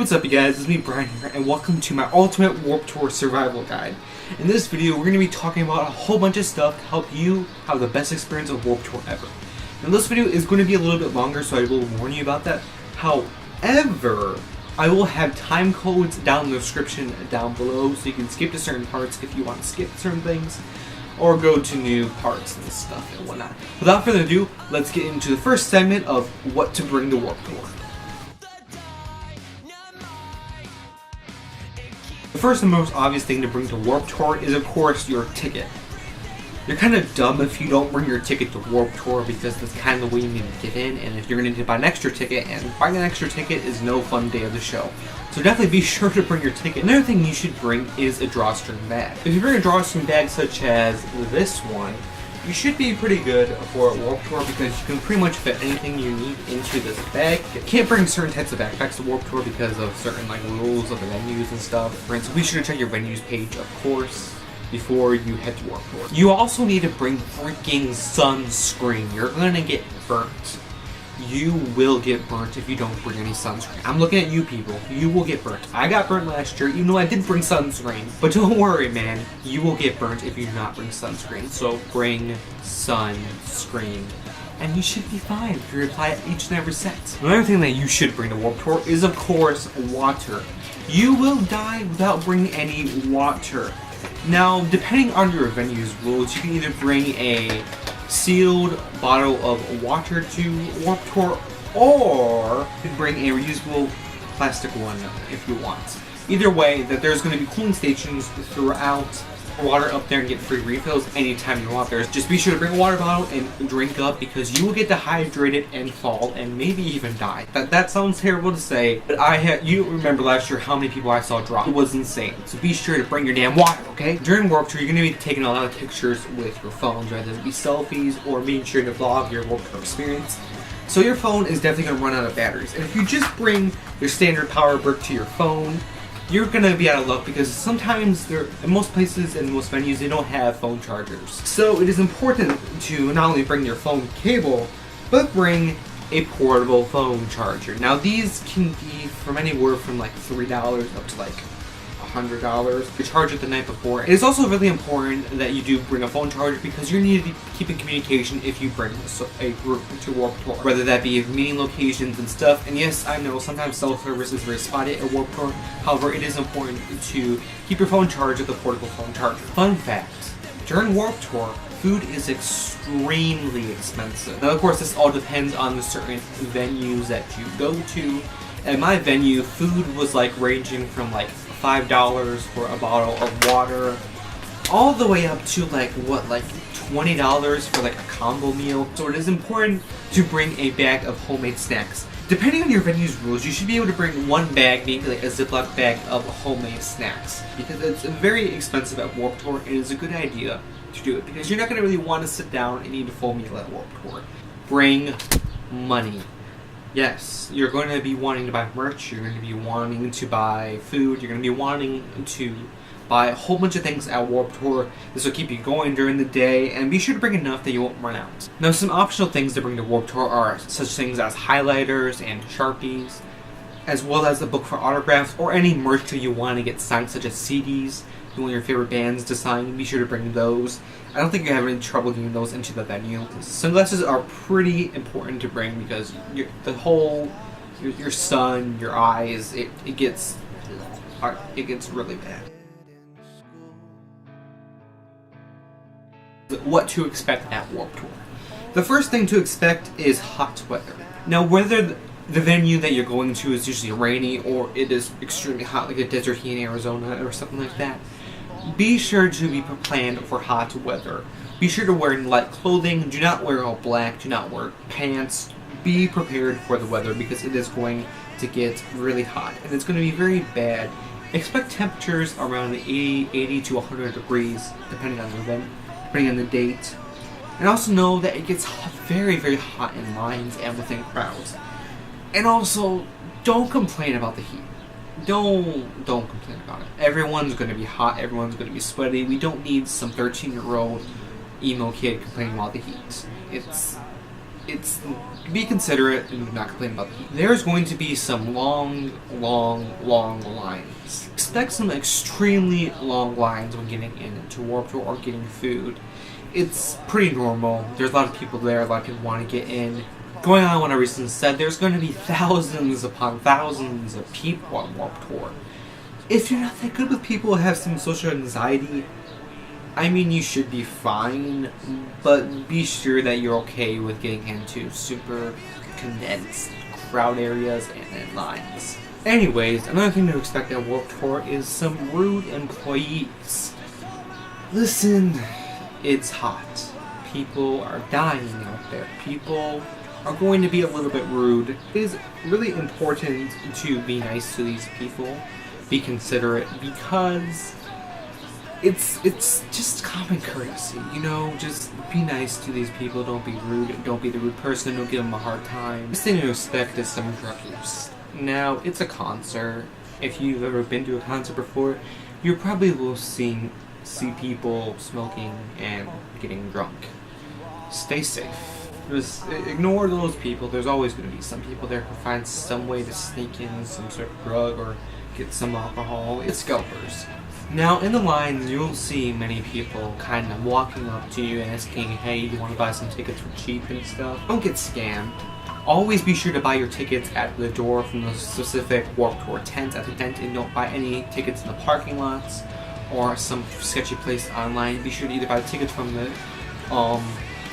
What's up you guys, it's me Brian here, and welcome to my Ultimate Warped Tour Survival Guide. In this video, we're going to be talking about a whole bunch of stuff to help you have the best experience of Warped Tour ever. Now this video is going to be a little bit longer, so I will warn you about that. However, I will have time codes down in the description down below, so you can skip to certain parts if you want to skip certain things, or go to new parts and stuff and whatnot. Without further ado, let's get into the first segment of what to bring to Warped Tour. The first and most obvious thing to bring to Warped Tour is, of course, your ticket. You're kind of dumb if you don't bring your ticket to Warped Tour, because that's kind of the way you need to get in, and if you're going to buy an extra ticket, and buying an extra ticket is no fun day of the show. So definitely be sure to bring your ticket. Another thing you should bring is a drawstring bag. If you bring a drawstring bag such as this one, you should be pretty good for Warped Tour, because you can pretty much fit anything you need into this bag. You can't bring certain types of backpacks to Warped Tour because of certain rules of the venues and stuff. For instance, be sure to check your venues page, of course, before you head to Warped Tour. You also need to bring freaking sunscreen. You're gonna get burnt. You will get burnt if you don't bring any sunscreen. I'm looking at you people. You will get burnt. I got burnt last year, even though I did bring sunscreen. But don't worry, man. You will get burnt if you do not bring sunscreen. So bring sunscreen, and you should be fine if you apply it each and every set. Another thing that you should bring to Warped Tour is, of course, water. You will die without bringing any water. Now, depending on your venue's rules, you can either bring a sealed bottle of water to Warped Tour, or you can bring a reusable plastic one if you want. Either way, that there's going to be cooling stations throughout. Water up there and get free refills anytime you're out there. Just be sure to bring a water bottle and drink up, because you will get dehydrated and fall and maybe even die. That sounds terrible to say, but you remember last year how many people I saw drop. It was insane. So be sure to bring your damn water, okay? During Warped Tour, you're going to be taking a lot of pictures with your phones, whether it be selfies or being sure to vlog your Warped Tour experience. So your phone is definitely going to run out of batteries. And if you just bring your standard power brick to your phone, you're gonna be out of luck, because sometimes in most places and most venues, they don't have phone chargers. So it is important to not only bring your phone cable, but bring a portable phone charger. Now these can be from anywhere from $3 up to $100. You charge it the night before. It is also really important that you do bring a phone charger, because you need to keep in communication if you bring a group to Warped Tour, whether that be meeting locations and stuff. And yes, I know sometimes cell service is very spotty at Warped Tour. However, it is important to keep your phone charged with a portable phone charger. Fun fact: during Warped Tour, food is extremely expensive. Now, of course, this all depends on the certain venues that you go to. At my venue, food was ranging from $5 for a bottle of water, all the way up to $20 for a combo meal. So it is important to bring a bag of homemade snacks. Depending on your venue's rules, you should be able to bring one bag, maybe a Ziploc bag of homemade snacks, because it's very expensive at Warped Tour. It is a good idea to do it, because you're not going to really want to sit down and eat a full meal at Warped Tour. Bring money. Yes, you're going to be wanting to buy merch, you're going to be wanting to buy food, you're going to be wanting to buy a whole bunch of things at Warped Tour. This will keep you going during the day, and be sure to bring enough that you won't run out. Now, some optional things to bring to Warped Tour are such things as highlighters and Sharpies, as well as a book for autographs, or any merch that you want to get signed, such as CDs. You want your favorite bands to sign, be sure to bring those. I don't think you have any trouble getting those into the venue. Sunglasses are pretty important to bring, because your sun, your eyes, it gets really bad. What to expect at Warped Tour. The first thing to expect is hot weather. Now, whether the venue that you're going to is usually rainy, or it is extremely hot, like a desert heat in Arizona or something like that, be sure to be planned for hot weather. Be sure to wear light clothing. Do not wear all black. Do not wear pants. Be prepared for the weather, because it is going to get really hot, and it's going to be very bad. Expect temperatures around 80 to 100 degrees, depending on the event, depending on the date. And also know that it gets very, very hot in lines and within crowds. And also, don't complain about the heat. Don't complain about it. Everyone's going to be hot. Everyone's going to be sweaty. We don't need some 13-year-old emo kid complaining about the heat. it's be considerate and do not complain about the heat. There's going to be some long lines. Expect some extremely long lines when getting into Warped Tour or getting food. It's pretty normal. There's a lot of people there, a lot of people want to get in. Going on what I recently said, there's going to be thousands upon thousands of people on Warped Tour. If you're not that good with people who have some social anxiety, I mean, you should be fine, but be sure that you're okay with getting into super condensed crowd areas and lines. Anyways, another thing to expect at Warped Tour is some rude employees. Listen, it's hot. People are dying out there. People are going to be a little bit rude. It is really important to be nice to these people, be considerate, because it's just common courtesy, you know, just be nice to these people, don't be rude, don't be the rude person, don't give them a hard time. This thing to expect is some drug use. Now, it's a concert. If you've ever been to a concert before, you probably will see people smoking and getting drunk. Stay safe. Just ignore those people. There's always going to be some people there who find some way to sneak in some sort of drug or get some alcohol. It's scalpers. Now, in the lines, you'll see many people kind of walking up to you and asking, hey, do you want to buy some tickets for cheap and stuff? Don't get scammed. Always be sure to buy your tickets at the door from the specific Warped Tour tent at the tent, and don't buy any tickets in the parking lots or some sketchy place online. Be sure to either buy tickets from the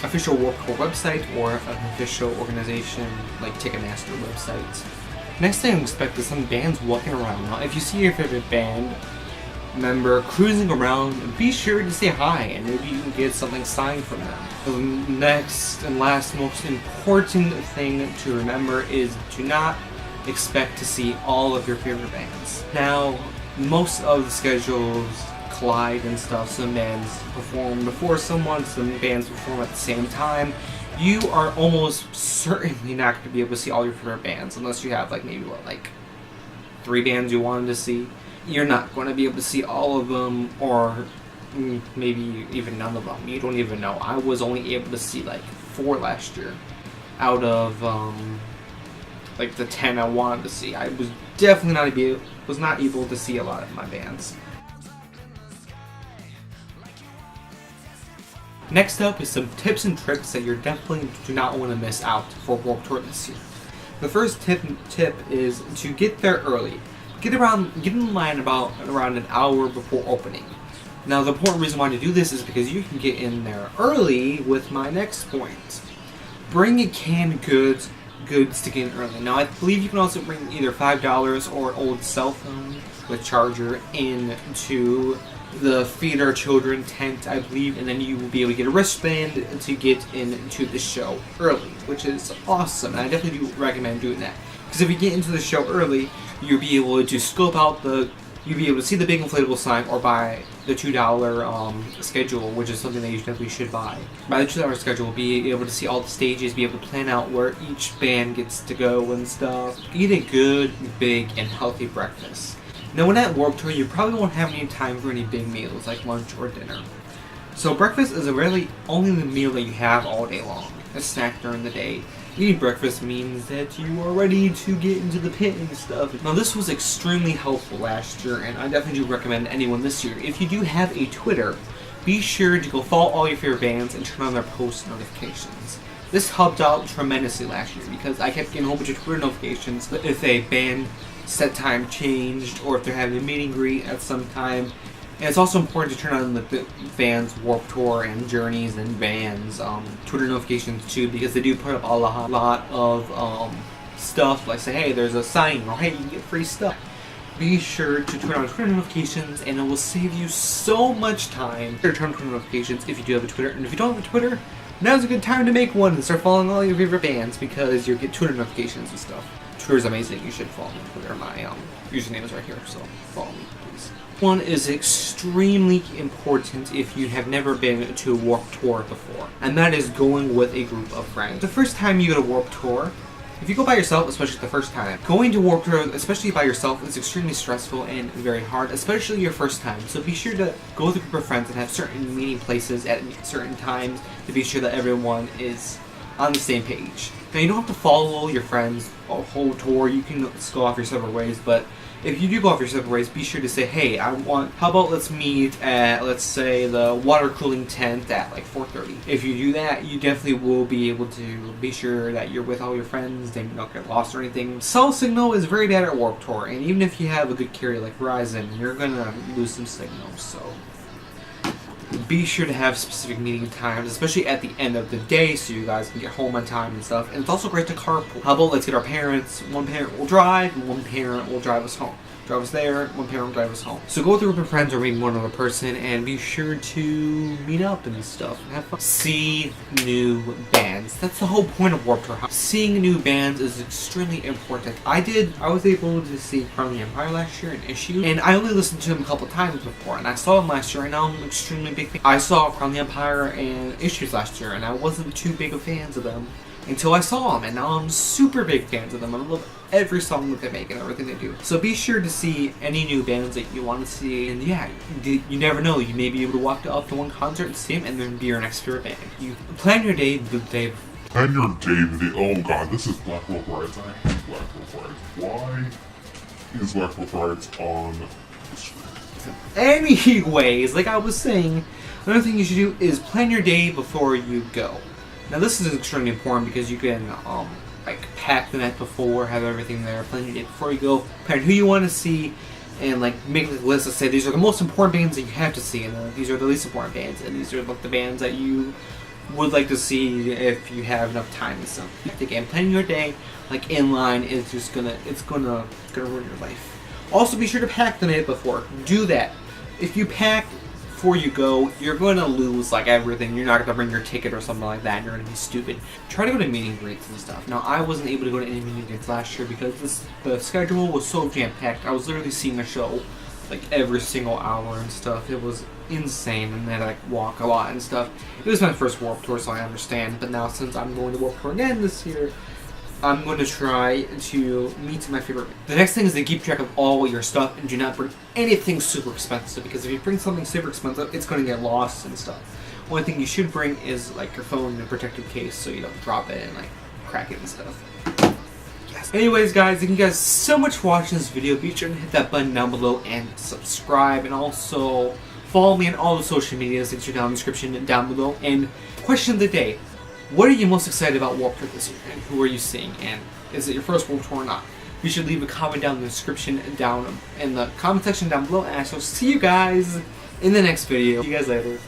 official Warped Tour website or an official organization like Ticketmaster websites. Next thing I expect is some bands walking around. Now, if you see your favorite band member cruising around, be sure to say hi and maybe you can get something signed from them. The next and last most important thing to remember is to not expect to see all of your favorite bands. Now, most of the schedules collide and stuff. Some bands perform before someone, some bands perform at the same time. You are almost certainly not going to be able to see all your favorite bands unless you have like maybe 3 bands you wanted to see. You're not going to be able to see all of them, or maybe even none of them. You don't even know. I was only able to see 4 last year out of the 10 I wanted to see. I was definitely not able to see a lot of my bands. Next up is some tips and tricks that you definitely do not want to miss out for Warped Tour this year. The first tip is to get there early. Get in line around an hour before opening. Now, the important reason why to do this is because you can get in there early with my next point. Bring a canned goods to get in early. Now, I believe you can also bring either $5 or an old cell phone with charger into the Feed Our Children tent, I believe, and then you will be able to get a wristband to get into the show early, which is awesome. And I definitely do recommend doing that. Because if you get into the show early, you'll be able to scope out you'll be able to see the big inflatable sign or buy the $2 schedule, which is something that you definitely should buy. By the $2 schedule, be able to see all the stages, be able to plan out where each band gets to go and stuff. Eat a good, big, and healthy breakfast. Now, when at Warped Tour, you probably won't have any time for any big meals like lunch or dinner. So breakfast is really only the meal that you have all day long, a snack during the day. Eating breakfast means that you are ready to get into the pit and stuff. Now, this was extremely helpful last year, and I definitely do recommend anyone this year. If you do have a Twitter, be sure to go follow all your favorite bands and turn on their post notifications. This helped out tremendously last year because I kept getting a whole bunch of Twitter notifications if a band set time changed or if they're having a meet and greet at some time. And it's also important to turn on the fans' Warped Tour and Journeys and Vans Twitter notifications too, because they do put up a lot of stuff like, say, hey, there's a signing, or hey, you can get free stuff. Be sure to turn on Twitter notifications, and it will save you so much time to turn on Twitter notifications if you do have a Twitter. And if you don't have a Twitter, now's a good time to make one and start following all your favorite bands, because you'll get Twitter notifications and stuff. Twitter's amazing. You should follow me on Twitter. My username is right here, so follow me, please. One is extremely important if you have never been to a Warped Tour before, and that is going with a group of friends. The first time you go to Warped Tour, if you go by yourself, especially the first time, going to Warped Tour, especially by yourself, is extremely stressful and very hard, especially your first time. So be sure to go with a group of friends and have certain meeting places at certain times to be sure that everyone is on the same page. Now, you don't have to follow your friends a whole tour. You can just go off your separate ways, but if you do go off your separate ways, be sure to say, hey, how about let's meet at, let's say, the water cooling tent at like 4:30. If you do that, you definitely will be able to be sure that you're with all your friends and you don't get lost or anything. Cell signal is very bad at Warped Tour, and even if you have a good carrier like Verizon, you're gonna lose some signal, so be sure to have specific meeting times, especially at the end of the day, so you guys can get home on time and stuff. And it's also great to carpool. How about let's get our parents, one parent will drive, and one parent will drive us home. Drive us there, one parent will drive us home. So go with a group of friends or maybe one other person, and be sure to meet up and stuff and have fun. See new bands. That's the whole point of Warped Tour. Seeing new bands is extremely important. I was able to see Crown the Empire last year in Issue, and I only listened to them a couple times before, and I saw them last year, and now I'm an extremely big fan. I saw Crown the Empire and Issues last year, and I wasn't too big of fans of them until I saw them, and now I'm super big fans of them. I love every song that they make and everything they do. So be sure to see any new bands that you want to see, and yeah, you never know, you may be able to walk up to one concert and see them and then be your next favorite band. You plan your day the day. Plan your day the day. Oh god, this is Black Wolf Rides. I hate Black Wolf Rides. Why is Black Wolf Rides on the screen? Anyways, like I was saying, another thing you should do is plan your day before you go. Now this is extremely important because you can like pack the night before, have everything there, plan your day before you go, plan who you want to see, and like make a list that say these are the most important bands that you have to see, and then these are the least important bands, and these are like the bands that you would like to see if you have enough time and stuff. Again, planning your day like in line is just gonna ruin your life. Also, be sure to pack the night before. Do that. If you pack before you go, you're going to lose like everything. You're not going to bring your ticket or something like that, and you're going to be stupid. Try to go to meet and greets and stuff. Now, I wasn't able to go to any meet and greets last year because the schedule was so jam-packed. I was literally seeing a show like every single hour and stuff. It was insane, and I had to like walk a lot and stuff. It was my first Warped Tour, so I understand, but now since I'm going to Warped Tour again this year, I'm going to try to meet my favorite. The next thing is to keep track of all your stuff and do not bring anything super expensive, because if you bring something super expensive, it's going to get lost and stuff. One thing you should bring is like your phone in a protective case so you don't drop it and like crack it and stuff. Yes. Anyways guys, thank you guys so much for watching this video. Be sure to hit that button down below and subscribe, and also follow me on all the social medias. Links are down in the description down below. And question of the day: what are you most excited about Warped Tour this year, and who are you seeing, and is it your first Warped Tour or not? You should leave a comment down in the description down in the comment section down below, and I shall see you guys in the next video. See you guys later.